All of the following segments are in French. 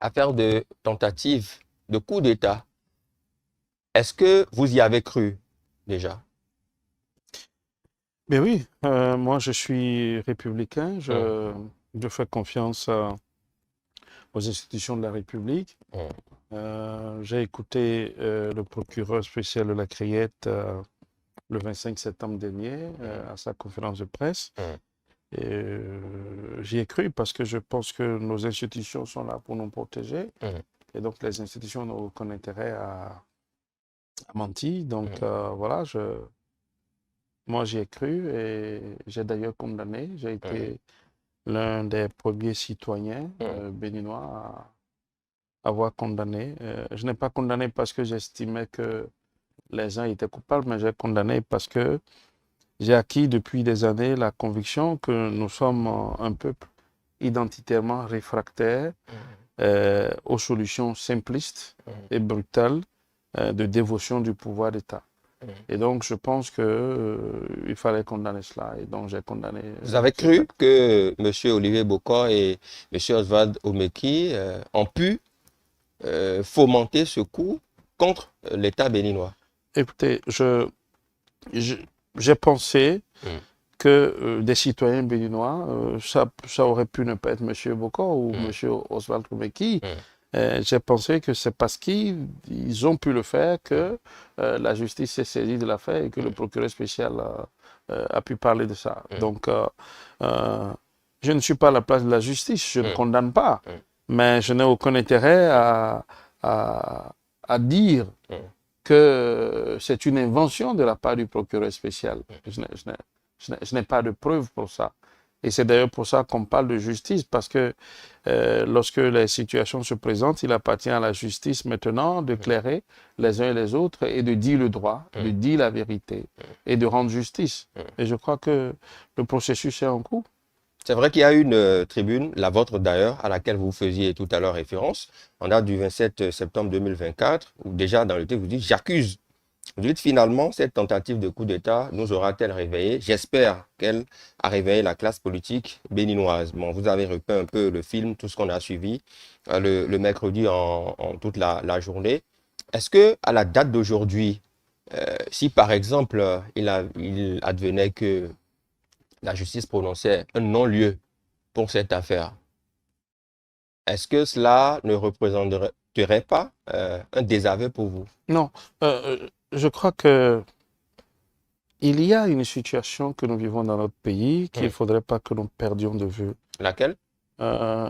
affaire de tentative de coup d'État. Est-ce que vous y avez cru déjà? Mais oui, moi je suis républicain, Hum, je fais confiance aux institutions de la République. hum, J'ai écouté le procureur spécial de la Criette le 25 septembre dernier hum, à sa conférence de presse. hum, Et j'y ai cru parce que je pense que nos institutions sont là pour nous protéger. hum, Et donc les institutions n'ont aucun intérêt à mentir. Donc hum, voilà, moi j'y ai cru et j'ai d'ailleurs condamné. J'ai hum, été l'un des premiers citoyens hum, béninois à avoir condamné. Je n'ai pas condamné parce que j'estimais que les gens étaient coupables, mais j'ai condamné parce que j'ai acquis depuis des années la conviction que nous sommes un peuple identitairement réfractaire aux solutions simplistes hum, et brutales de dévotion du pouvoir d'État. hum. Et donc, je pense que, il fallait condamner cela. Et donc, j'ai condamné Vous avez cet cru acte. que M. Olivier Bokor et M. Oswald Omeki ont pu fomenter ce coup contre l'État béninois? Écoutez, je- j'ai pensé Hum, que des citoyens béninois, ça aurait pu ne pas être M. Bokor ou hum, M. Oswald Koumeki. hum, J'ai pensé que c'est parce qu'ils ont pu le faire hum, que la justice s'est saisie de l'affaire et que le hum, procureur spécial a pu parler de ça. hum, Donc, euh, je ne suis pas à la place de la justice, je ne hum, condamne pas, hum, mais je n'ai aucun intérêt à, à dire hum, que c'est une invention de la part du procureur spécial. Je n'ai pas de preuves pour ça. Et c'est d'ailleurs pour ça qu'on parle de justice, parce que lorsque les situations se présentent, il appartient à la justice maintenant hum, d'éclairer les uns et les autres et de dire le droit, de hum, dire la vérité et de rendre justice. hum. Et je crois que le processus est en cours. C'est vrai qu'il y a une tribune, la vôtre d'ailleurs, à laquelle vous faisiez tout à l'heure référence, en date du 27 septembre 2024, où déjà dans le texte vous dites «J'accuse». Vous dites finalement, cette tentative de coup d'État nous aura-t-elle réveillé? J'espère qu'elle a réveillé la classe politique béninoise. Bon, vous avez repeint un peu le film, tout ce qu'on a suivi le mercredi en toute la journée. Est-ce que à la date d'aujourd'hui, si par exemple il advenait que la justice prononçait un non-lieu pour cette affaire, est-ce que cela ne représenterait pas un désaveu pour vous? Non, je crois que il y a une situation que nous vivons dans notre pays qu'il ne Hmm. faudrait pas que nous perdions de vue. Laquelle?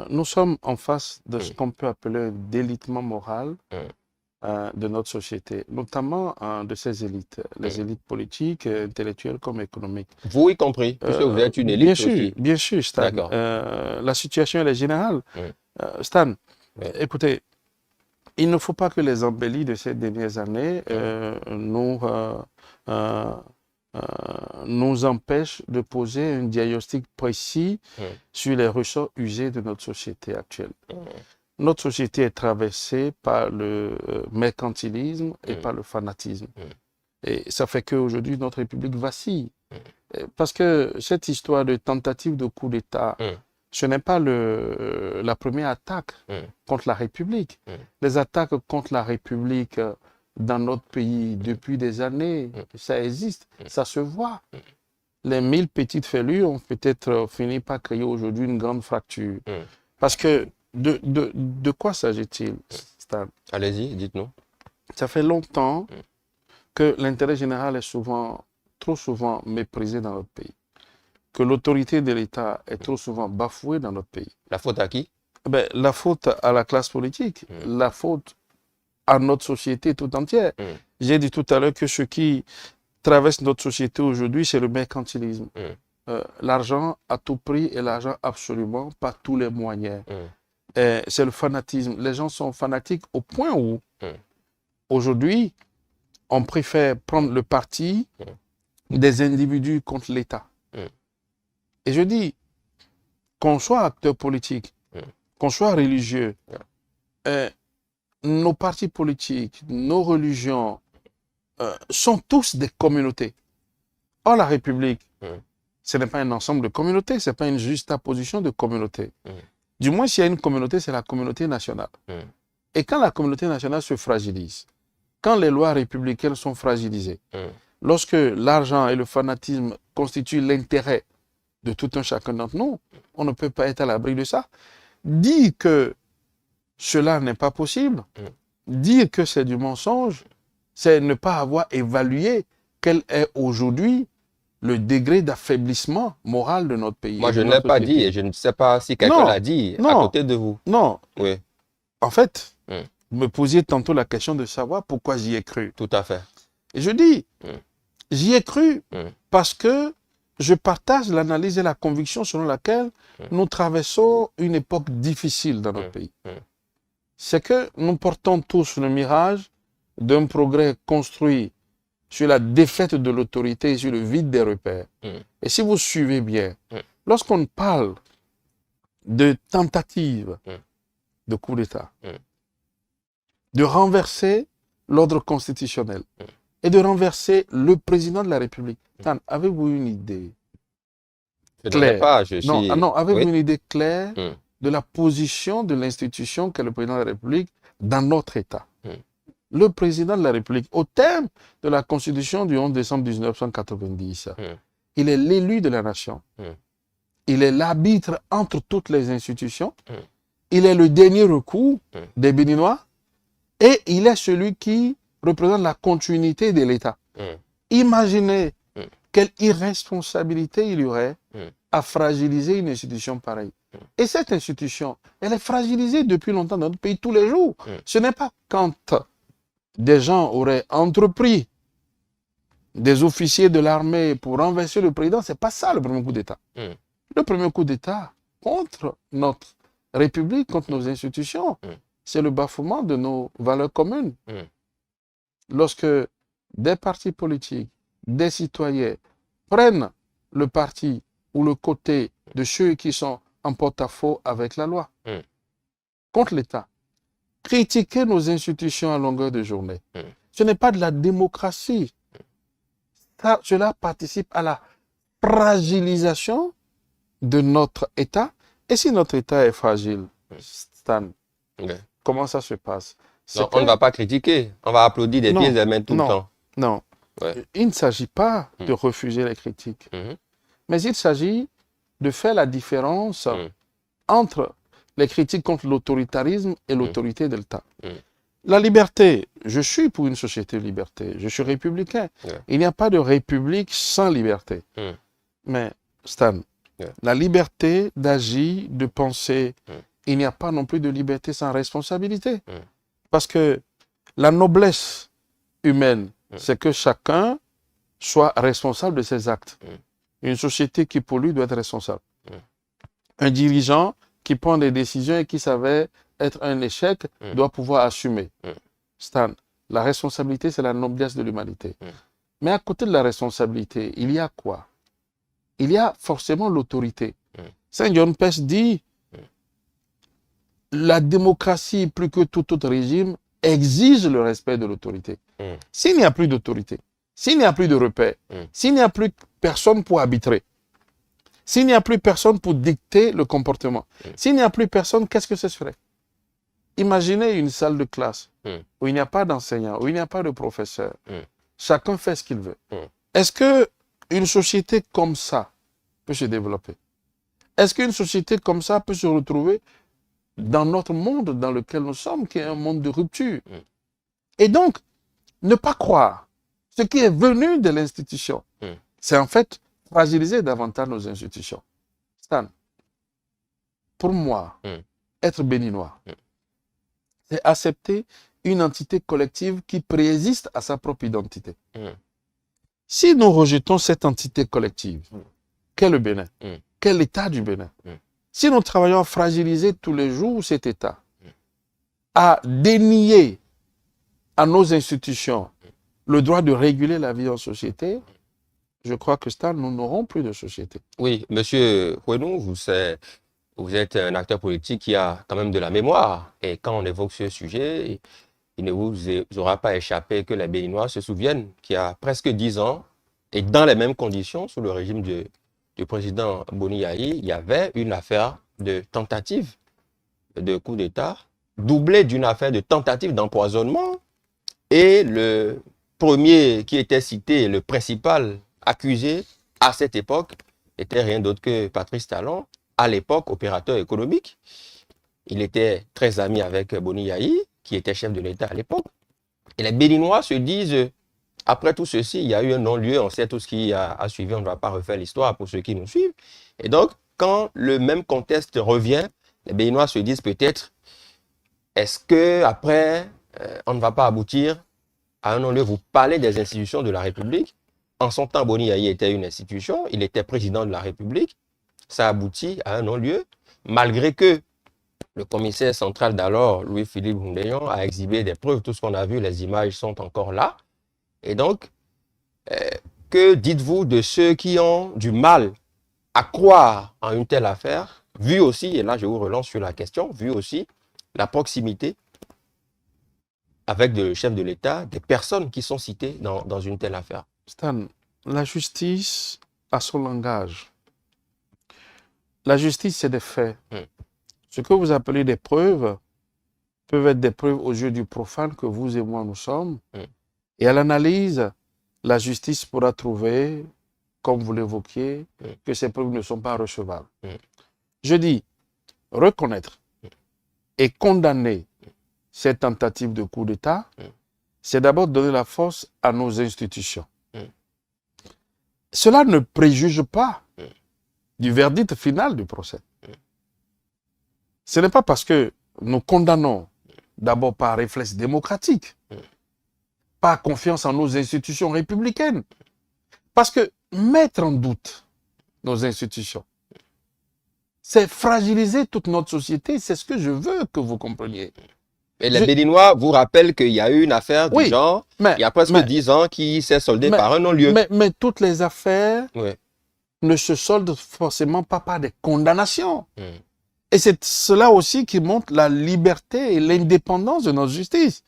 Nous sommes en face de ce Hmm, qu'on peut appeler un délitement moral hmm, de notre société, notamment de ces élites, les hmm. élites politiques, intellectuelles comme économiques. Vous y compris, puisque vous êtes une élite aussi. Bien sûr, Stan. D'accord. La situation elle est générale. Hmm, Stan, oui, écoutez, il ne faut pas que les embellis de ces dernières années hmm, euh, nous empêchent de poser un diagnostic précis hmm, sur les ressorts usés de notre société actuelle. hmm, Notre société est traversée par le mercantilisme et hmm, par le fanatisme. hmm, Et ça fait qu'aujourd'hui, notre République vacille. Parce que cette histoire de tentative de coup d'État, hmm, ce n'est pas la première attaque hmm, contre la République. hmm, Les attaques contre la République dans notre pays depuis des années, hmm, ça existe, hmm, ça se voit. Les 1000 petites fêlures ont peut-être fini par créer aujourd'hui une grande fracture. hmm. Parce que de quoi s'agit-il, Stan? Allez-y, dites-nous. Ça fait longtemps Hmm. que l'intérêt général est souvent, trop souvent méprisé dans notre pays, que l'autorité de l'État est trop souvent bafouée dans notre pays. La faute à qui? Ben, la faute à la classe politique, Hmm, la faute à notre société tout entière. hmm, J'ai dit tout à l'heure que ce qui traverse notre société aujourd'hui, c'est le mercantilisme. hmm, L'argent à tout prix et l'argent absolument par tous les moyens. hmm, C'est le fanatisme. Les gens sont fanatiques au point où, hmm, aujourd'hui, on préfère prendre le parti hmm, des individus contre l'État. hmm, Et je dis, qu'on soit acteur politique, hmm. qu'on soit religieux, Ouais. euh, nos partis politiques, nos religions sont tous des communautés. Or, la République, Hmm, ce n'est pas un ensemble de communautés, ce n'est pas une juxtaposition de communautés. hmm. Du moins, s'il y a une communauté, c'est la communauté nationale. Et quand la communauté nationale se fragilise, quand les lois républicaines sont fragilisées, lorsque l'argent et le fanatisme constituent l'intérêt de tout un chacun d'entre nous, on ne peut pas être à l'abri de ça. Dire que cela n'est pas possible, dire que c'est du mensonge, c'est ne pas avoir évalué quel est aujourd'hui le degré d'affaiblissement moral de notre pays. Moi, et je de ne l'ai notre pas dit société. et je ne sais pas si quelqu'un Non, l'a dit à non, côté de vous. non. Oui, En fait, vous me posiez tantôt la question de savoir pourquoi j'y ai cru. tout à fait. Et je dis, j'y ai cru Mm. parce que je partage l'analyse et la conviction selon laquelle nous traversons une époque difficile dans notre pays. C'est que nous portons tous le mirage d'un progrès construit sur la défaite de l'autorité et sur le vide des repères. Et si vous suivez bien, lorsqu'on parle de tentative de coup d'État, de renverser l'ordre constitutionnel et de renverser le président de la République, avez-vous une idée Je n'en ai claire? pas, je Non, suis... non, avez-vous Oui. une idée claire de la position de l'institution qu'est le président de la République dans notre État? Le président de la République, au terme de la Constitution du 11 décembre 1990, il est l'élu de la nation. Il est l'arbitre entre toutes les institutions. Il est le dernier recours des Béninois. Et il est celui qui représente la continuité de l'État. Imaginez quelle irresponsabilité il y aurait à fragiliser une institution pareille. Et cette institution, elle est fragilisée depuis longtemps dans notre pays, tous les jours. Ce n'est pas quand des gens auraient entrepris des officiers de l'armée pour renverser le président, c'est pas ça le premier coup d'État. Le premier coup d'État contre notre République, contre nos institutions, c'est le bafouement de nos valeurs communes. Lorsque des partis politiques, des citoyens prennent le parti ou le côté de ceux qui sont en porte-à-faux avec la loi, contre l'État, critiquer nos institutions à longueur de journée, ce n'est pas de la démocratie. Cela participe à la fragilisation de notre État. Et si notre État est fragile, Stan, comment ça se passe? Non, on ne va pas critiquer, on va applaudir des pieds et des mains tout le temps. Non, il ne s'agit pas de refuser les critiques, mais il s'agit de faire la différence entre les critiques contre l'autoritarisme et l'autorité de l'État. La liberté, je suis pour une société de liberté, je suis républicain. Il n'y a pas de république sans liberté. Mais, Stan, la liberté d'agir, de penser, il n'y a pas non plus de liberté sans responsabilité. Parce que la noblesse humaine, c'est que chacun soit responsable de ses actes. Une société qui pollue doit être responsable. Un dirigeant qui prend des décisions et qui savait être un échec doit pouvoir assumer. Stan, la responsabilité, c'est la noblesse de l'humanité. Mais à côté de la responsabilité, il y a quoi? Il y a forcément l'autorité. Saint John Pest dit la démocratie, plus que tout autre régime, exige le respect de l'autorité. S'il n'y a plus d'autorité, s'il n'y a plus de repères, s'il n'y a plus personne pour arbitrer, s'il n'y a plus personne pour dicter le comportement, s'il n'y a plus personne, qu'est-ce que ce serait? Imaginez une salle de classe où il n'y a pas d'enseignant, où il n'y a pas de professeur. Chacun fait ce qu'il veut. Est-ce qu'une société comme ça peut se développer? Est-ce qu'une société comme ça peut se retrouver dans notre monde dans lequel nous sommes, qui est un monde de rupture? Et donc, ne pas croire ce qui est venu de l'institution, c'est en fait fragiliser davantage nos institutions. Stan, pour moi, être béninois, c'est accepter une entité collective qui préexiste à sa propre identité. Si nous rejetons cette entité collective, qu'est le Bénin? Qu'est l'état du Bénin? Si nous travaillons à fragiliser tous les jours cet état, à dénier à nos institutions le droit de réguler la vie en société, je crois que Stan, nous n'aurons plus de société. Oui, monsieur Kouenou, vous êtes un acteur politique qui a quand même de la mémoire. Et quand on évoque ce sujet, il ne vous aura pas échappé que les Béninois se souviennent qu'il y a presque 10 ans, et dans les mêmes conditions, sous le régime du président Boni Yayi, il y avait une affaire de tentative de coup d'État, doublée d'une affaire de tentative d'empoisonnement. Et le premier qui était cité, le principal accusé à cette époque, était rien d'autre que Patrice Talon, à l'époque opérateur économique. Il était très ami avec Boni Yayi, qui était chef de l'État à l'époque. Et les Béninois se disent, après tout ceci, il y a eu un non-lieu, on sait tout ce qui a suivi, on ne va pas refaire l'histoire pour ceux qui nous suivent. Et donc, quand le même contexte revient, les Béninois se disent peut-être, est-ce qu'après, on ne va pas aboutir à un non-lieu? Vous parlez des institutions de la République. En son temps, Boni Yayi était une institution, il était président de la République. Ça aboutit à un non-lieu, malgré que le commissaire central d'alors, Louis-Philippe Houndéian, a exhibé des preuves. Tout ce qu'on a vu, les images sont encore là. Et donc, que dites-vous de ceux qui ont du mal à croire en une telle affaire, vu aussi, et là je vous relance sur la question, vu aussi la proximité avec le chef de l'État, des personnes qui sont citées dans une telle affaire? Stan, la justice a son langage. La justice, c'est des faits. Ce que vous appelez des preuves peuvent être des preuves aux yeux du profane que vous et moi nous sommes. Et à l'analyse, la justice pourra trouver, comme vous l'évoquiez, que ces preuves ne sont pas recevables. Je dis, reconnaître et condamner cette tentative de coup d'État, c'est d'abord donner la force à nos institutions. Cela ne préjuge pas du verdict final du procès. Ce n'est pas parce que nous condamnons d'abord par réflexe démocratique, par confiance en nos institutions républicaines. Parce que mettre en doute nos institutions, c'est fragiliser toute notre société. C'est ce que je veux que vous compreniez. Et les Béninois vous rappellent qu'il y a eu une affaire du genre, il y a presque 10 ans, qui s'est soldée par un non-lieu. Mais toutes les affaires ne se soldent forcément pas par des condamnations. Et c'est cela aussi qui montre la liberté et l'indépendance de notre justice.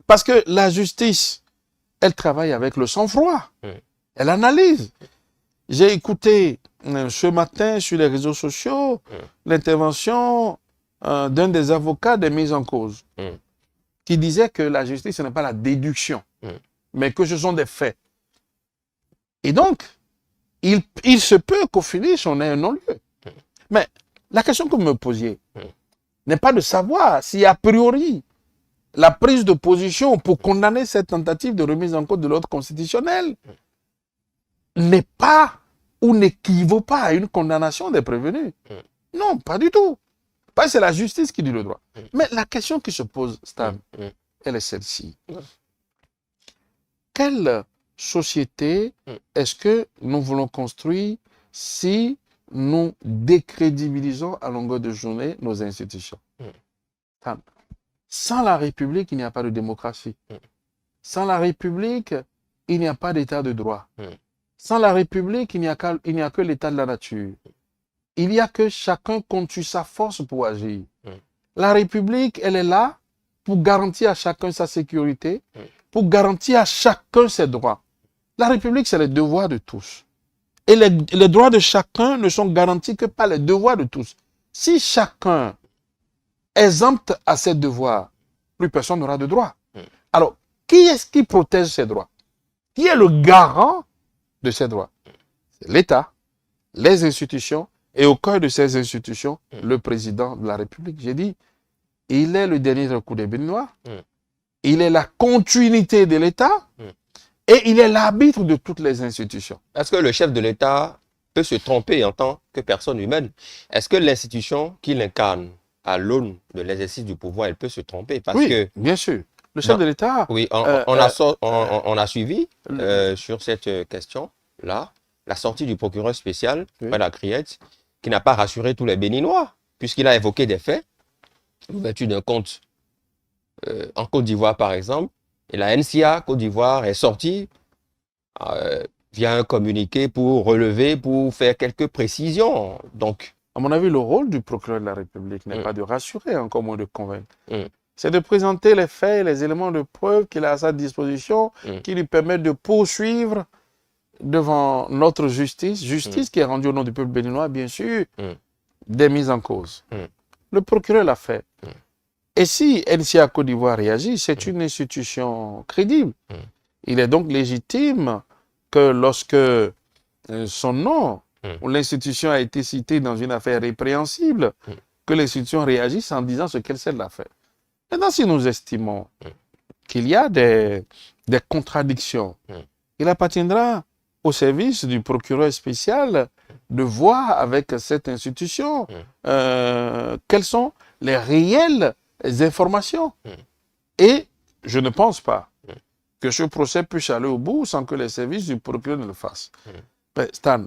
Parce que la justice, elle travaille avec le sang-froid. Elle analyse. J'ai écouté ce matin sur les réseaux sociaux l'intervention d'un des avocats des mises en cause qui disait que la justice, ce n'est pas la déduction, mais que ce sont des faits. Et donc, il se peut qu'au finish, on ait un non-lieu. Mais la question que vous me posiez n'est pas de savoir si a priori la prise de position pour condamner cette tentative de remise en cause de l'ordre constitutionnel n'est pas ou n'équivaut pas à une condamnation des prévenus. Non, pas du tout. Parce que c'est la justice qui dit le droit. Mais la question qui se pose, Stan, elle est celle-ci. Quelle société est-ce que nous voulons construire si nous décrédibilisons à longueur de journée nos institutions? Sans la République, il n'y a pas de démocratie. Sans la République, il n'y a pas d'état de droit. Sans la République, il n'y a que l'état de la nature. Il n'y a que chacun compte sur sa force pour agir. La République, elle est là pour garantir à chacun sa sécurité, pour garantir à chacun ses droits. La République, c'est les devoirs de tous. Et les droits de chacun ne sont garantis que par les devoirs de tous. Si chacun exempte à ses devoirs, plus personne n'aura de droits. Alors, qui est-ce qui protège ces droits? Qui est le garant de ces droits? C'est l'État, les institutions, et au cœur de ces institutions, le président de la République. J'ai dit, il est le dernier recours des Béninois, il est la continuité de l'État, et il est l'arbitre de toutes les institutions. Est-ce que le chef de l'État peut se tromper en tant que personne humaine? Est-ce que l'institution qu'il incarne à l'aune de l'exercice du pouvoir, elle peut se tromper? Parce que, bien sûr. Le chef de l'État... Oui, on a suivi sur cette question-là la sortie du procureur spécial, la Criette, qui n'a pas rassuré tous les Béninois, puisqu'il a évoqué des faits, l'ouverture d'un compte en Côte d'Ivoire, par exemple, et la NCA Côte d'Ivoire est sortie via un communiqué pour relever, pour faire quelques précisions. Donc, à mon avis, le rôle du procureur de la République n'est pas de rassurer, encore moins de convaincre. C'est de présenter les faits et les éléments de preuve qu'il a à sa disposition, qui lui permettent de poursuivre devant notre justice, qui est rendue au nom du peuple béninois, bien sûr, des mises en cause. Le procureur l'a fait. Et si NCA Côte d'Ivoire réagit, c'est une institution crédible. Il est donc légitime que lorsque son nom ou l'institution a été citée dans une affaire répréhensible, que l'institution réagisse en disant ce qu'elle sait de l'affaire. Maintenant, si nous estimons qu'il y a des contradictions, il appartiendra au service du procureur spécial de voir avec cette institution quelles sont les réelles informations. Et je ne pense pas que ce procès puisse aller au bout sans que les services du procureur ne le fassent. Mais Stan,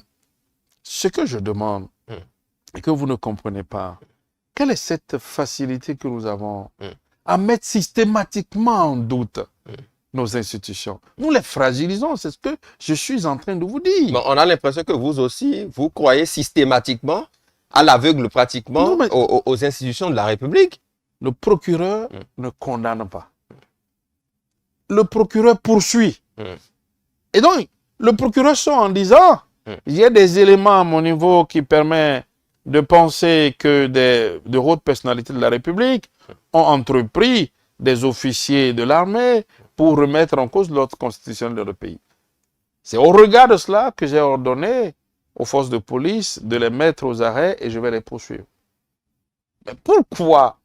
ce que je demande et que vous ne comprenez pas, quelle est cette facilité que nous avons à mettre systématiquement en doute nos institutions? Nous les fragilisons, c'est ce que je suis en train de vous dire. Bon, on a l'impression que vous aussi, vous croyez systématiquement, à l'aveugle pratiquement, Non, aux institutions de la République. Le procureur ne condamne pas. Le procureur poursuit. Et donc, le procureur sort en disant, il y a des éléments à mon niveau qui permettent de penser que de hautes personnalités de la République ont entrepris des officiers de l'armée pour remettre en cause l'ordre constitutionnel de notre pays. C'est au regard de cela que j'ai ordonné aux forces de police de les mettre aux arrêts et je vais les poursuivre. Mais pourquoi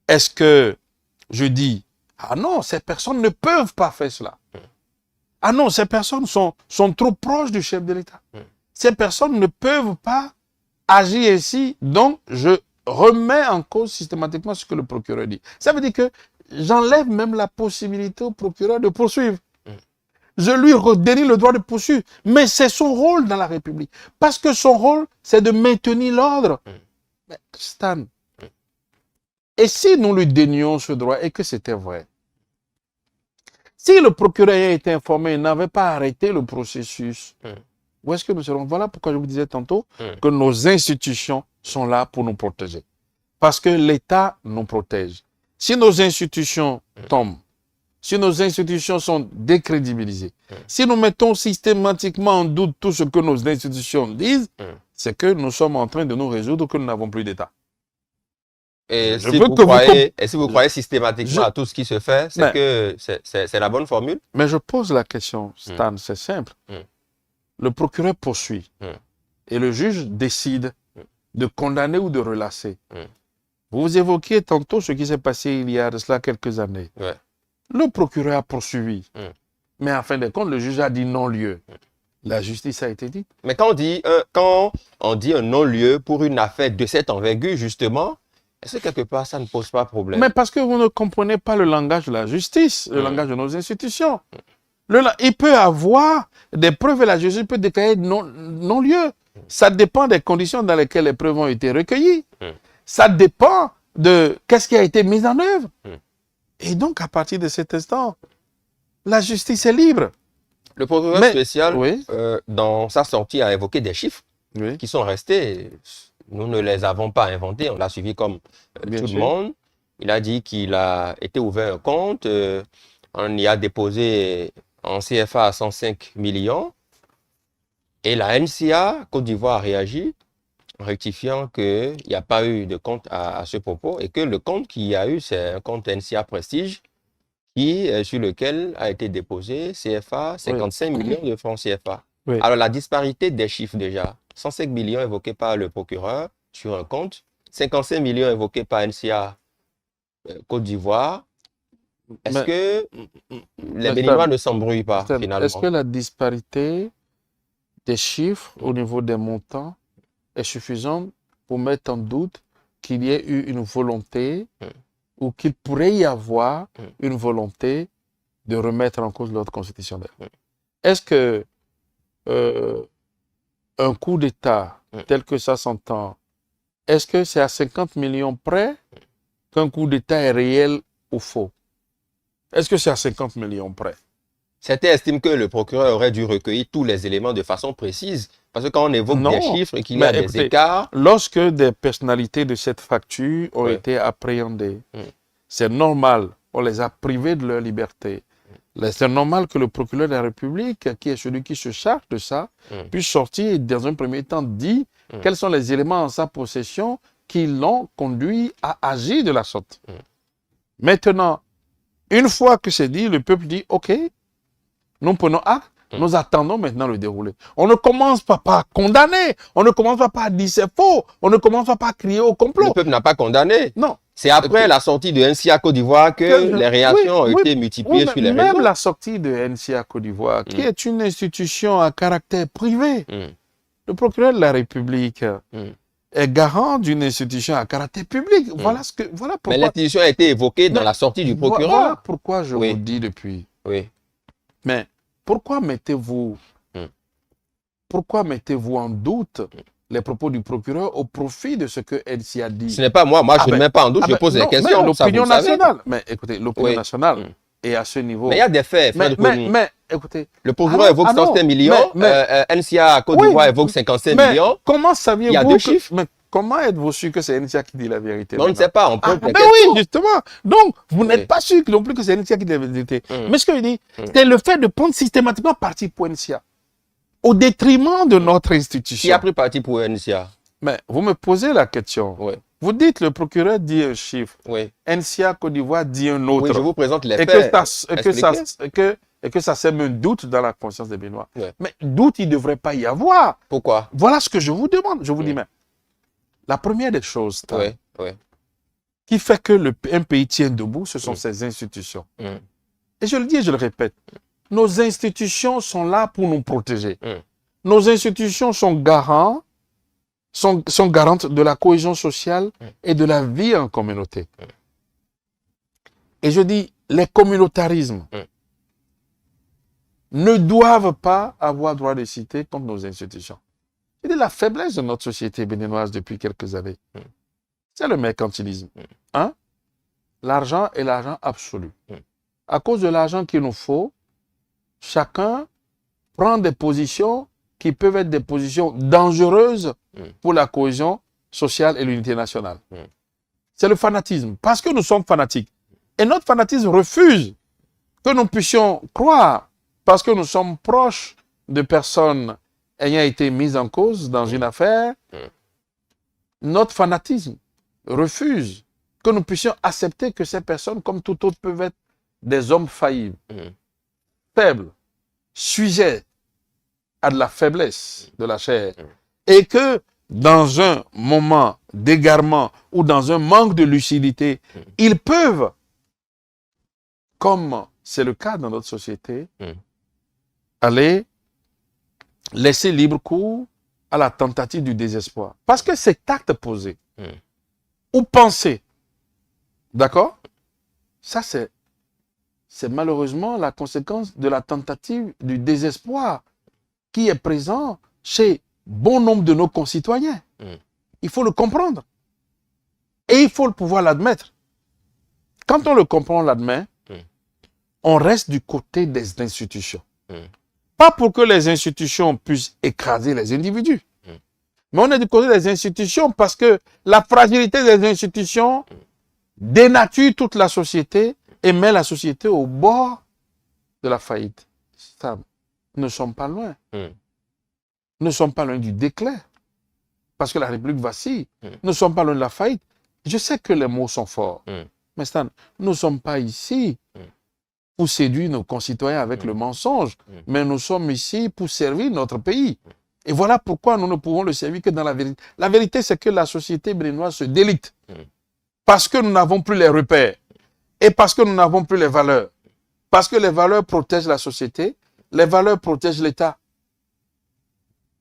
est-ce que je dis, ah non, ces personnes ne peuvent pas faire cela. Ah non, ces personnes sont trop proches du chef de l'État. Ces personnes ne peuvent pas agir ainsi, donc je remets en cause systématiquement ce que le procureur dit. Ça veut dire que j'enlève même la possibilité au procureur de poursuivre. Je lui redénie le droit de poursuivre. Mais c'est son rôle dans la République. Parce que son rôle, c'est de maintenir l'ordre. Mais Stan, et si nous lui dénions ce droit et que c'était vrai? Si le procureur a été informé et n'avait pas arrêté le processus, où est-ce que nous serons? Voilà pourquoi je vous disais tantôt que nos institutions sont là pour nous protéger. Parce que l'État nous protège. Si nos institutions tombent, si nos institutions sont décrédibilisées, si nous mettons systématiquement en doute tout ce que nos institutions disent, c'est que nous sommes en train de nous résoudre que nous n'avons plus d'État. Et si vous croyez systématiquement à tout ce qui se fait, c'est que c'est la bonne formule? Mais je pose la question, Stan, c'est simple. Le procureur poursuit et le juge décide de condamner ou de relasser. Vous évoquiez tantôt ce qui s'est passé il y a de cela quelques années. Le procureur a poursuivi, mais en fin de compte, le juge a dit non-lieu. La justice a été dite. Mais quand on dit un non-lieu pour une affaire de cette envergure, justement, est-ce que quelque part, ça ne pose pas problème? Mais parce que vous ne comprenez pas le langage de la justice, le langage de nos institutions. Il peut avoir des preuves et la justice peut déclarer non-lieu. Ça dépend des conditions dans lesquelles les preuves ont été recueillies. Ça dépend de qu'est-ce qui a été mis en œuvre. Et donc, à partir de cet instant, la justice est libre. Le procureur spécial, dans sa sortie, a évoqué des chiffres qui sont restés. Nous ne les avons pas inventés, on l'a suivi comme tout le monde. Il a dit qu'il a été ouvert un compte, on y a déposé en CFA à 105 millions. Et la NCA, Côte d'Ivoire, a réagi en rectifiant qu'il n'y a pas eu de compte à ce propos et que le compte qu'il y a eu, c'est un compte NCA Prestige sur lequel a été déposé CFA 55 millions de francs CFA. Alors la disparité des chiffres déjà, 105 millions évoqués par le procureur sur un compte, 55 millions évoqués par NCA Côte d'Ivoire. Est-ce que les Béninois ne s'embrouillent pas finalement? Est-ce que la disparité des chiffres au niveau des montants est suffisante pour mettre en doute qu'il y ait eu une volonté ou qu'il pourrait y avoir une volonté de remettre en cause l'ordre constitutionnel? Est-ce que un coup d'État tel que ça s'entend, est-ce que c'est à 50 millions près qu'un coup d'État est réel ou faux? Est-ce que c'est à 50 millions près? Certains estiment que le procureur aurait dû recueillir tous les éléments de façon précise. Parce que quand on évoque des chiffres et qu'il y a des écarts... Lorsque des personnalités de cette facture ont été appréhendées, c'est normal, on les a privés de leur liberté. C'est normal que le procureur de la République, qui est celui qui se charge de ça, puisse sortir et dans un premier temps dire quels sont les éléments en sa possession qui l'ont conduit à agir de la sorte. Maintenant, une fois que c'est dit, le peuple dit, OK, nous prenons acte, nous attendons maintenant le déroulé. On ne commence pas par condamner, on ne commence pas par dire c'est faux, on ne commence pas par crier au complot. Le peuple n'a pas condamné. Non. C'est après la sortie de NCA Côte d'Ivoire que les réactions ont été multipliées sur les réseaux. Même la sortie de NCA Côte d'Ivoire, qui est une institution à caractère privé, le procureur de la République est garant d'une institution à caractère public. Voilà pourquoi. Mais l'institution a été évoquée dans la sortie du procureur. Voilà pourquoi je vous dis depuis. Oui. Mais pourquoi mettez-vous en doute les propos du procureur au profit de ce que NCA dit? Ce n'est pas moi. Moi, je ne mets pas en doute, je pose des questions. L'opinion nationale. Mais écoutez, l'opinion nationale est à ce niveau. Mais il y a des faits, mais écoutez. Le procureur évoque 105 millions, NCA Côte d'Ivoire évoque 55 millions. Comment saviez-vous? Il y a deux chiffres. Mais comment êtes-vous sûr que c'est NCA qui dit la vérité? On ne sait pas, on peut mais oui, justement. Donc, vous n'êtes pas sûr non plus que c'est NCA qui dit la vérité. Mais ce que je dis, c'est le fait de prendre systématiquement parti pour NCA, au détriment de notre institution. Qui a pris parti pour NCA? Mais vous me posez la question. Vous dites le procureur dit un chiffre. NCA Côte d'Ivoire dit un autre. Oui, je vous présente les faits. Et que ça sème un doute dans la conscience des Béninois. Mais doute, il ne devrait pas y avoir. Pourquoi? Voilà ce que je vous demande. Je vous dis, mais la première des choses qui fait que un pays tient debout, ce sont ses institutions. Et je le dis et je le répète, nos institutions sont là pour nous protéger. Nos institutions sont garantes de la cohésion sociale et de la vie en communauté. Et je dis, les communautarismes ne doivent pas avoir droit de citer contre nos institutions. C'est la faiblesse de notre société béninoise depuis quelques années. C'est le mercantilisme. L'argent est l'argent absolu. À cause de l'argent qu'il nous faut, chacun prend des positions qui peuvent être des positions dangereuses pour la cohésion sociale et l'unité nationale. C'est le fanatisme. Parce que nous sommes fanatiques. Et notre fanatisme refuse que nous puissions croire, parce que nous sommes proches de personnes ayant été mises en cause dans une affaire, notre fanatisme refuse que nous puissions accepter que ces personnes, comme tout autre, peuvent être des hommes faillibles, faibles, sujets à de la faiblesse de la chair, et que dans un moment d'égarement ou dans un manque de lucidité, ils peuvent, comme c'est le cas dans notre société, aller laisser libre cours à la tentative du désespoir. Parce que cet acte posé, ou pensé, d'accord, ça c'est malheureusement la conséquence de la tentative du désespoir qui est présent chez bon nombre de nos concitoyens. Il faut le comprendre. Et il faut pouvoir l'admettre. Quand on le comprend, on l'admet, on reste du côté des institutions. Pas pour que les institutions puissent écraser les individus. Mais on est du côté des institutions parce que la fragilité des institutions dénature toute la société et met la société au bord de la faillite. Ça, nous ne sommes pas loin. Nous ne sommes pas loin du déclin. Parce que la République vacille. Nous ne sommes pas loin de la faillite. Je sais que les mots sont forts. Mais Stan, nous ne sommes pas ici pour séduire nos concitoyens avec le mensonge. Mais nous sommes ici pour servir notre pays. Et voilà pourquoi nous ne pouvons le servir que dans la vérité. La vérité, c'est que la société béninoise se délite. Parce que nous n'avons plus les repères. Et parce que nous n'avons plus les valeurs. Parce que les valeurs protègent la société. Les valeurs protègent l'État.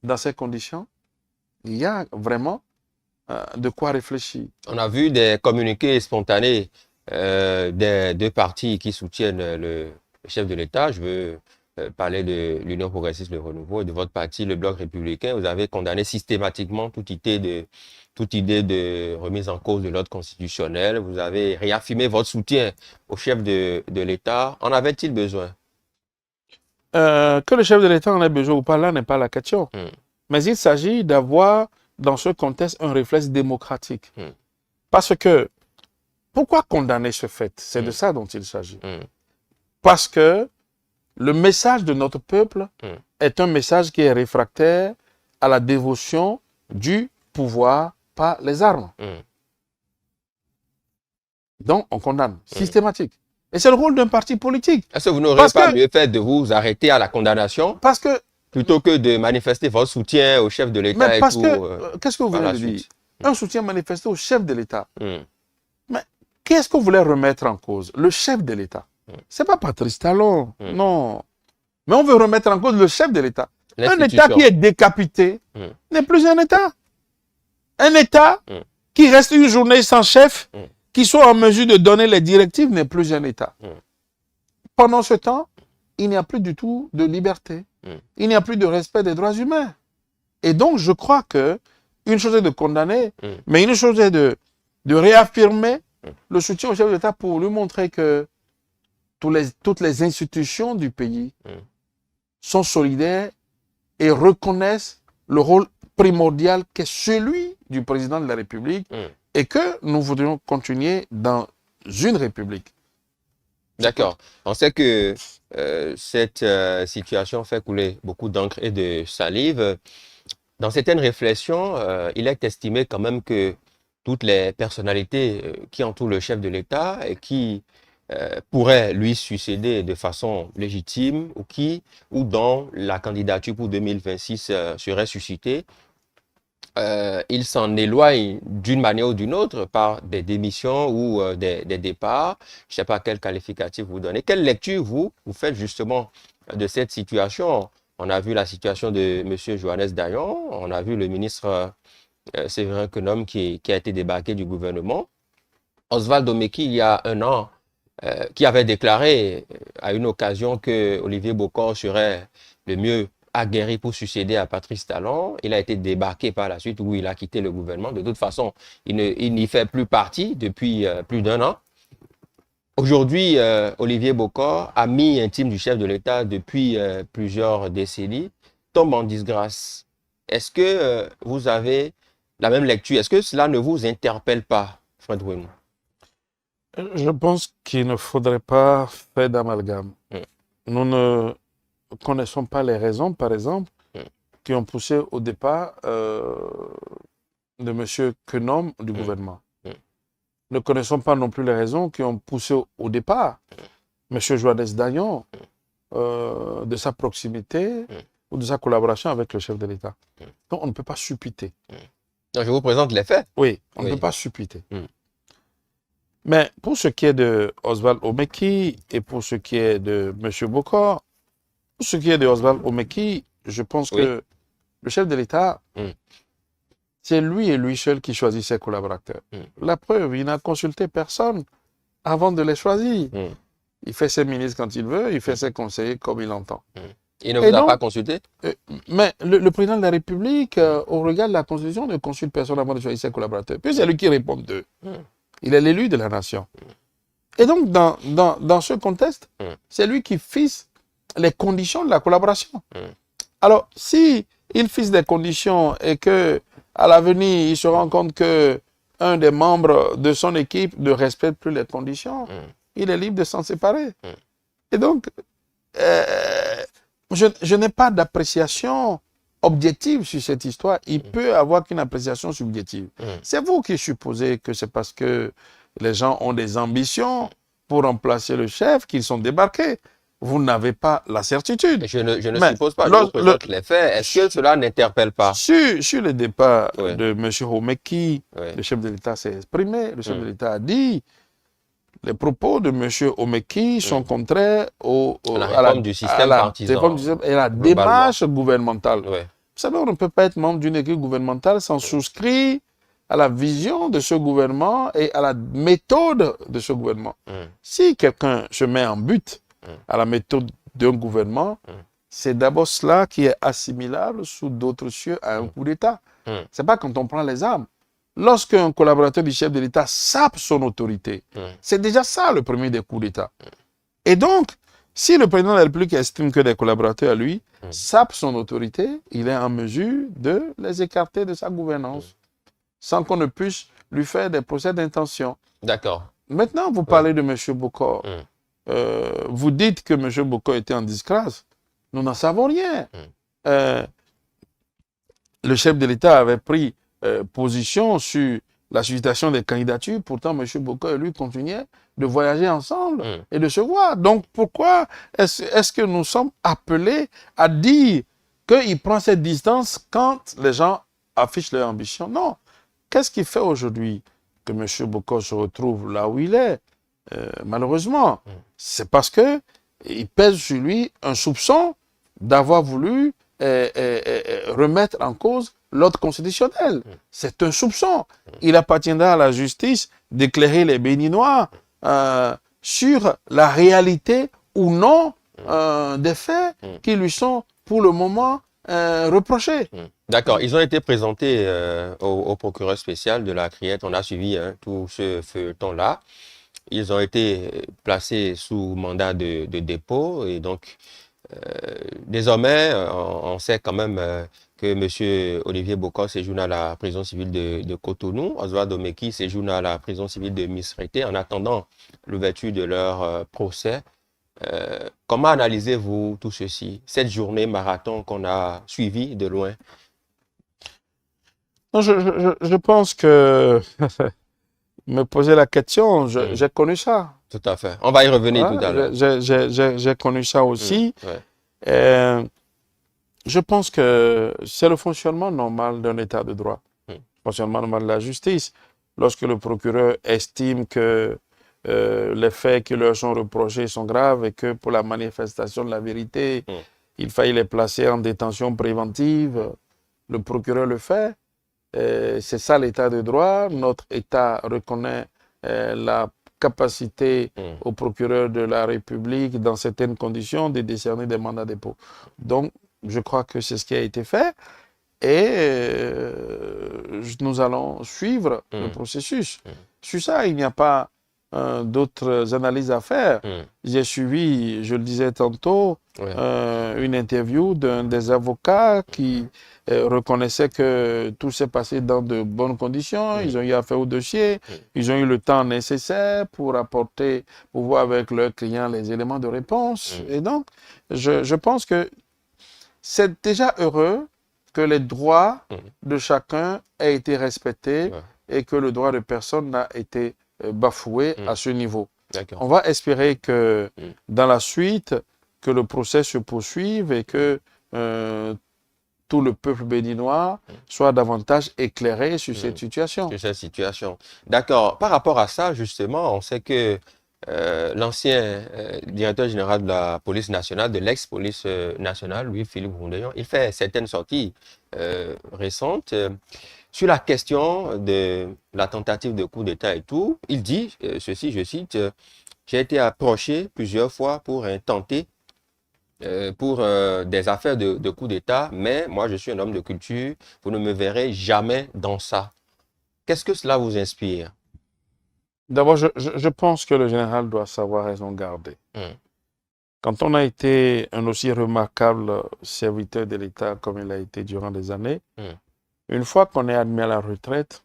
Dans ces conditions, il y a vraiment de quoi réfléchir. On a vu des communiqués spontanés des deux partis qui soutiennent le chef de l'État. Je veux parler de l'Union progressiste, le Renouveau, et de votre parti, le Bloc républicain. Vous avez condamné systématiquement toute idée de remise en cause de l'ordre constitutionnel. Vous avez réaffirmé votre soutien au chef de l'État. En avait-il besoin? Que le chef de l'État en ait besoin ou pas, là n'est pas la question. Mais il s'agit d'avoir, dans ce contexte, un réflexe démocratique. Parce que, pourquoi condamner ce fait? C'est de ça dont il s'agit. Parce que le message de notre peuple est un message qui est réfractaire à la dévotion du pouvoir pas les armes. Donc, on condamne, systématique. Et c'est le rôle d'un parti politique. Est-ce que vous n'aurez pas mieux fait de vous arrêter à la condamnation parce que, plutôt que de manifester votre soutien au chef de l'État et parce tout que, qu'est-ce que vous par venez la de dire? suite? Un soutien manifesté au chef de l'État. Mais qu'est-ce que vous voulez remettre en cause? Le chef de l'État. C'est pas Patrice Talon, non. Mais on veut remettre en cause le chef de l'État. Un État qui est décapité n'est plus un État. Un État qui reste une journée sans chef, qui soit en mesure de donner les directives, n'est plus un État. Pendant ce temps, il n'y a plus du tout de liberté. Il n'y a plus de respect des droits humains. Et donc, je crois que une chose est de condamner, mais une chose est de réaffirmer le soutien au chef de l'État pour lui montrer que toutes les institutions du pays sont solidaires et reconnaissent le rôle primordial qu'est celui du président de la République et que nous voudrions continuer dans une République. D'accord. On sait que cette situation fait couler beaucoup d'encre et de salive. Dans certaines réflexions, il est estimé quand même que toutes les personnalités qui entourent le chef de l'État et qui pourraient lui succéder de façon légitime ou dont la candidature pour 2026 serait suscitée, il s'en éloigne d'une manière ou d'une autre par des démissions ou des départs. Je ne sais pas quel qualificatif vous donnez. Quelle lecture vous faites justement de cette situation? On a vu la situation de M. Johannes Dayon, on a vu le ministre Séverin Kenom qui a été débarqué du gouvernement. Oswald Omeki, il y a un an, qui avait déclaré à une occasion que Olivier Bokor serait le mieux aguerri pour succéder à Patrice Talon. Il a été débarqué par la suite où il a quitté le gouvernement. De toute façon, il n'y fait plus partie depuis plus d'un an. Aujourd'hui, Olivier Bokor, ami intime du chef de l'État depuis plusieurs décennies, tombe en disgrâce. Est-ce que vous avez la même lecture? Est-ce que cela ne vous interpelle pas, Fred Ouémou? Je pense qu'il ne faudrait pas faire d'amalgame. Nous ne connaissons pas les raisons, par exemple, qui ont poussé au départ de M. Kenom du gouvernement. Nous ne connaissons pas non plus les raisons qui ont poussé au départ M. Johannes Dayon de sa proximité ou de sa collaboration avec le chef de l'État. Donc, on ne peut pas supputer. Donc, je vous présente les faits. Oui, on ne peut pas supputer. Mais pour ce qui est de Oswald Omeki et pour ce qui est de M. Bokor, pour ce qui est de Oswald Omeki, je pense que le chef de l'État, c'est lui et lui seul qui choisit ses collaborateurs. La preuve, il n'a consulté personne avant de les choisir. Il fait ses ministres quand il veut, il fait ses conseillers comme il entend. Il ne vous a pas consulté? Mais le président de la République, au regard de la Constitution, ne consulte personne avant de choisir ses collaborateurs. Puis c'est lui qui répond d'eux. Il est l'élu de la nation. Et donc, dans ce contexte, c'est lui qui fixe les conditions de la collaboration. Alors, si il fixe des conditions et que à l'avenir, il se rend compte que un des membres de son équipe ne respecte plus les conditions, il est libre de s'en séparer. Et donc, je n'ai pas d'appréciation objective sur cette histoire. Il peut avoir qu'une appréciation subjective. C'est vous qui supposez que c'est parce que les gens ont des ambitions pour remplacer le chef qu'ils sont débarqués. Vous n'avez pas la certitude. Je ne suppose pas. Je vous présente les faits. Est-ce que cela n'interpelle pas? Sur le départ de M. Omeki, le chef de l'État s'est exprimé. Le chef de l'État a dit les propos de M. Omeki sont contraires à la réforme du système partisan et à la démarche gouvernementale. Vous savez, on ne peut pas être membre d'une équipe gouvernementale sans souscrire à la vision de ce gouvernement et à la méthode de ce gouvernement. Si quelqu'un se met en but à la méthode d'un gouvernement, c'est d'abord cela qui est assimilable sous d'autres cieux à un coup d'État. C'est pas quand on prend les armes. Lorsqu'un collaborateur du chef de l'État sape son autorité, c'est déjà ça le premier des coups d'État. Et donc, si le président de la République estime que des collaborateurs à lui sapent son autorité, il est en mesure de les écarter de sa gouvernance, sans qu'on ne puisse lui faire des procès d'intention. D'accord. Maintenant, vous parlez de M. Bokor. Vous dites que M. Bokor était en disgrâce. Nous n'en savons rien. Le chef de l'État avait pris position sur la suscitation des candidatures. Pourtant, M. Boko et lui continuaient de voyager ensemble et de se voir. Donc, pourquoi est-ce que nous sommes appelés à dire qu'il prend cette distance quand les gens affichent leur ambition? Non. Qu'est-ce qui fait aujourd'hui que M. Boko se retrouve là où il est? Malheureusement, c'est parce que il pèse sur lui un soupçon d'avoir voulu remettre en cause l'ordre constitutionnel. C'est un soupçon. Il appartiendra à la justice d'éclairer les Béninois sur la réalité ou non des faits qui lui sont pour le moment reprochés. D'accord. Ils ont été présentés au procureur spécial de la Criette. On a suivi tout ce feuilleton-là. Ils ont été placés sous mandat de dépôt et donc désormais, on sait quand même que M. Olivier Bokor séjourne à la prison civile de Cotonou, Oswald Omeki séjourne à la prison civile de Misrete en attendant l'ouverture de leur procès. Comment analysez-vous tout ceci, cette journée marathon qu'on a suivie de loin? Non, je pense que me poser la question, j'ai connu ça. Tout à fait. On va y revenir tout à l'heure. J'ai connu ça aussi. Je pense que c'est le fonctionnement normal d'un état de droit, le fonctionnement normal de la justice. Lorsque le procureur estime que les faits qui leur sont reprochés sont graves et que pour la manifestation de la vérité, il faille les placer en détention préventive, le procureur le fait. C'est ça l'état de droit. Notre État reconnaît la capacité au procureur de la République, dans certaines conditions, de décerner des mandats de dépôt. Donc, je crois que c'est ce qui a été fait. Et nous allons suivre le processus. Sur ça, il n'y a pas d'autres analyses à faire. J'ai suivi, je le disais tantôt, une interview d'un des avocats qui reconnaissait que tout s'est passé dans de bonnes conditions. Ils ont eu affaire au dossier. Ils ont eu le temps nécessaire pour apporter, pour voir avec leurs clients les éléments de réponse. Et donc, je pense que c'est déjà heureux que les droits de chacun aient été respectés et que le droit de personne n'a été bafoué à ce niveau. On va espérer que dans la suite, que le procès se poursuive et que tout le peuple béninois soit davantage éclairé sur cette situation. Sur cette situation. D'accord. Par rapport à ça, justement, on sait que l'ancien directeur général de la police nationale, de l'ex-police nationale, Louis-Philippe Rondeillon, il fait certaines sorties récentes sur la question de la tentative de coup d'État et tout. Il dit ceci, je cite, j'ai été approché plusieurs fois pour tenter pour des affaires de coup d'État, mais moi je suis un homme de culture, vous ne me verrez jamais dans ça. Qu'est-ce que cela vous inspire? D'abord, je pense que le général doit savoir raison garder. Quand on a été un aussi remarquable serviteur de l'État comme il a été durant des années, une fois qu'on est admis à la retraite,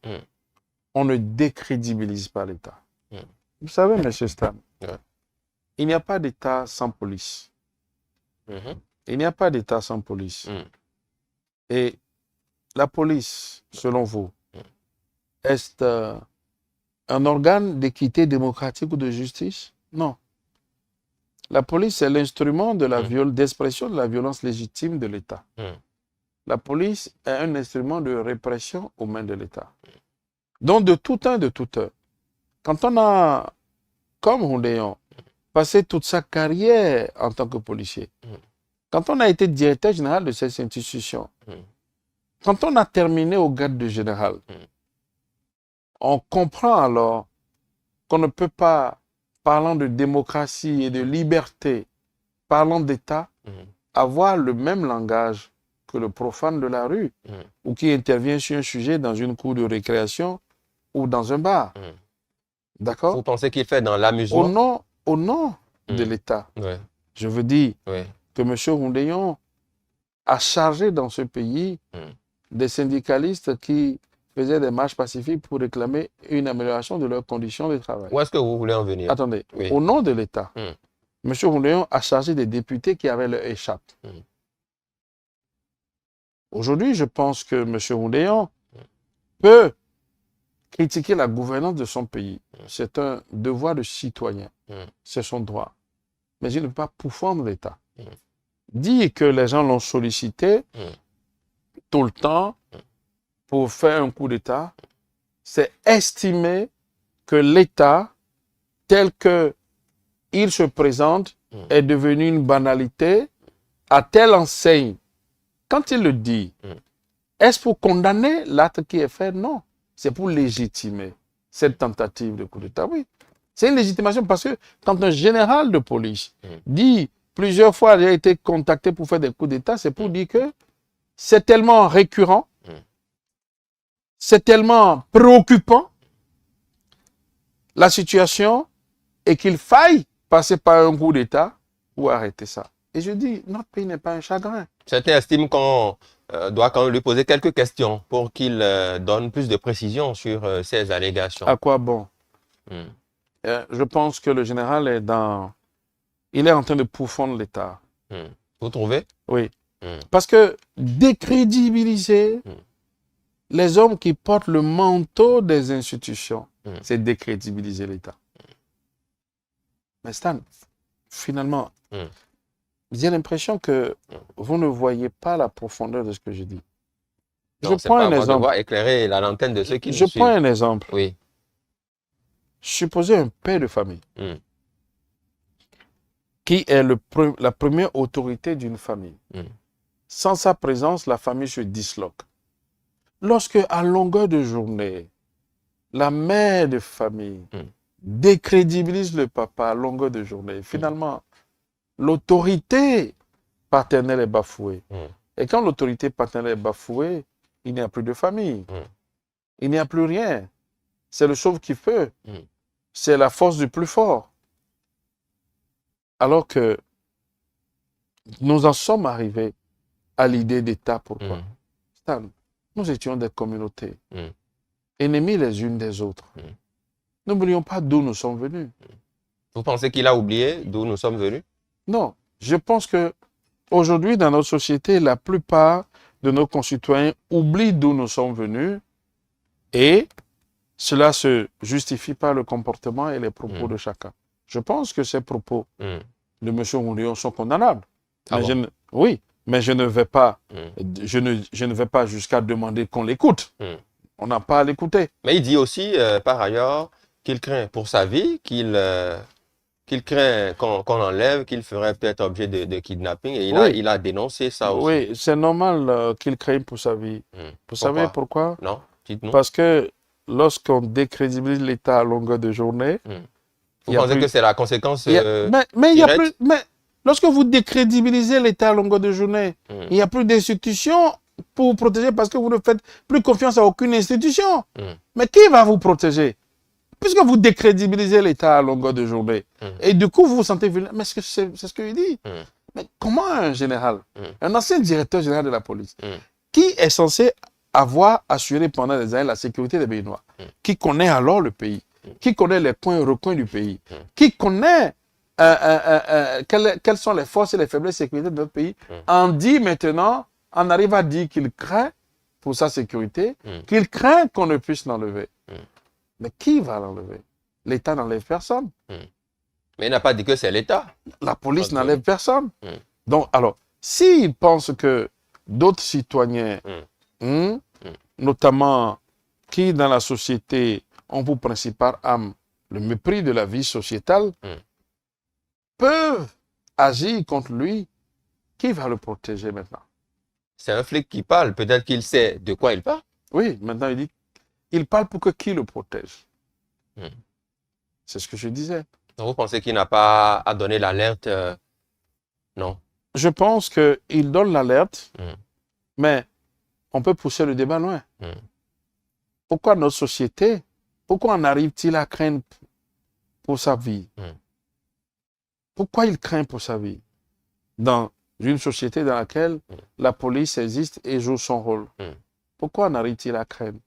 on ne décrédibilise pas l'État. Vous savez, M. Stan, il n'y a pas d'État sans police. Il n'y a pas d'État sans police. Et la police, selon vous, est un organe d'équité démocratique ou de justice? Non. La police est l'instrument de d'expression de la violence légitime de l'État. La police est un instrument de répression aux mains de l'État. Donc, de tout temps, de toute heure, quand on a, comme Rondeillon, passé toute sa carrière en tant que policier, quand on a été directeur général de cette institution, quand on a terminé au grade de général, on comprend alors qu'on ne peut pas, parlant de démocratie et de liberté, parlant d'État, avoir le même langage que le profane de la rue ou qui intervient sur un sujet dans une cour de récréation ou dans un bar. D'accord? Vous pensez qu'il fait dans l'amusement? Au nom de l'État. Je veux dire que M. Rondeillon a chargé dans ce pays des syndicalistes qui faisaient des marches pacifiques pour réclamer une amélioration de leurs conditions de travail. Où est-ce que vous voulez en venir? Attendez, au nom de l'État, M. Rondeillon a chargé des députés qui avaient leur échappe. Aujourd'hui, je pense que M. Rondeillon peut critiquer la gouvernance de son pays. C'est un devoir de citoyen. C'est son droit. Mais il ne peut pas pourfendre l'État. Dire que les gens l'ont sollicité tout le temps pour faire un coup d'État, c'est estimer que l'État, tel qu'il se présente, est devenu une banalité à telle enseigne. Quand il le dit, est-ce pour condamner l'acte qui est fait? Non. C'est pour légitimer cette tentative de coup d'État. Oui. C'est une légitimation parce que quand un général de police dit plusieurs fois j'ai été contacté pour faire des coups d'État, c'est pour dire que c'est tellement récurrent, c'est tellement préoccupant la situation et qu'il faille passer par un coup d'État pour arrêter ça. Et je dis, notre pays n'est pas un chagrin. Certains estiment qu'on doit quand même lui poser quelques questions pour qu'il donne plus de précision sur ces allégations. À quoi bon? Je pense que le général il est en train de pourfendre l'État. Vous trouvez? Oui. Parce que décrédibiliser les hommes qui portent le manteau des institutions, c'est décrédibiliser l'État. Mais Stan, finalement, j'ai l'impression que vous ne voyez pas la profondeur de ce que je dis. Je prends un exemple. Devoir éclairer la lanterne de ceux qui nous suivent. Je prends un exemple. Oui. Supposez un père de famille qui est la première autorité d'une famille. Sans sa présence, la famille se disloque. Lorsque, à longueur de journée, la mère de famille décrédibilise le papa à longueur de journée, finalement, l'autorité paternelle est bafouée. Et quand l'autorité paternelle est bafouée, il n'y a plus de famille. Il n'y a plus rien. C'est le sauve qui peut. C'est la force du plus fort. Alors que nous en sommes arrivés à l'idée d'État. Pourquoi? Stan, nous étions des communautés, ennemies les unes des autres. N'oublions pas d'où nous sommes venus. Vous pensez qu'il a oublié d'où nous sommes venus? Non. Je pense que aujourd'hui, dans notre société, la plupart de nos concitoyens oublient d'où nous sommes venus et cela se justifie par le comportement et les propos de chacun. Je pense que ces propos de M. Ounlion sont condamnables. Ah mais bon? Oui, mais je ne vais pas, je ne vais pas jusqu'à demander qu'on l'écoute. On n'a pas à l'écouter. Mais il dit aussi, par ailleurs, qu'il craint pour sa vie, qu'il craint qu'on l'enlève, qu'il ferait peut-être objet de kidnapping. Et il a dénoncé ça aussi. Oui, c'est normal qu'il craigne pour sa vie. Vous savez pourquoi? Non, dites-nous. Parce que lorsqu'on décrédibilise l'État à longueur de journée... Vous pensez que c'est la conséquence mais lorsque vous décrédibilisez l'État à longueur de journée, il n'y a plus d'institutions pour vous protéger parce que vous ne faites plus confiance à aucune institution. Mais qui va vous protéger? Puisque vous décrédibilisez l'État à longueur de journée. Et du coup, vous vous sentez vulnérable. Mais c'est ce qu'il dit. Mais comment un général, un ancien directeur général de la police, qui est censé avoir assuré pendant des années la sécurité des Béninois, qui connaît alors le pays, qui connaît les coins et recoins du pays, qui connaît quelles sont les forces et les faiblesses de sécurité de notre pays, en arrive à dire qu'il craint pour sa sécurité, qu'il craint qu'on ne puisse l'enlever. Mais qui va l'enlever? L'État n'enlève personne. Mais il n'a pas dit que c'est l'État. La police n'enlève personne. Donc, alors, s'il pense que d'autres citoyens, notamment qui dans la société ont pour principale âme le mépris de la vie sociétale, peuvent agir contre lui, qui va le protéger maintenant? C'est un flic qui parle. Peut-être qu'il sait de quoi il parle. Oui, maintenant il dit, il parle pour que qui le protège? C'est ce que je disais. Donc vous pensez qu'il n'a pas à donner l'alerte? Non. Je pense qu'il donne l'alerte, mais on peut pousser le débat loin. Pourquoi notre société, pourquoi en arrive-t-il à craindre pour sa vie? Pourquoi il craint pour sa vie dans une société dans laquelle la police existe et joue son rôle? Pourquoi en arrive-t-il à craindre?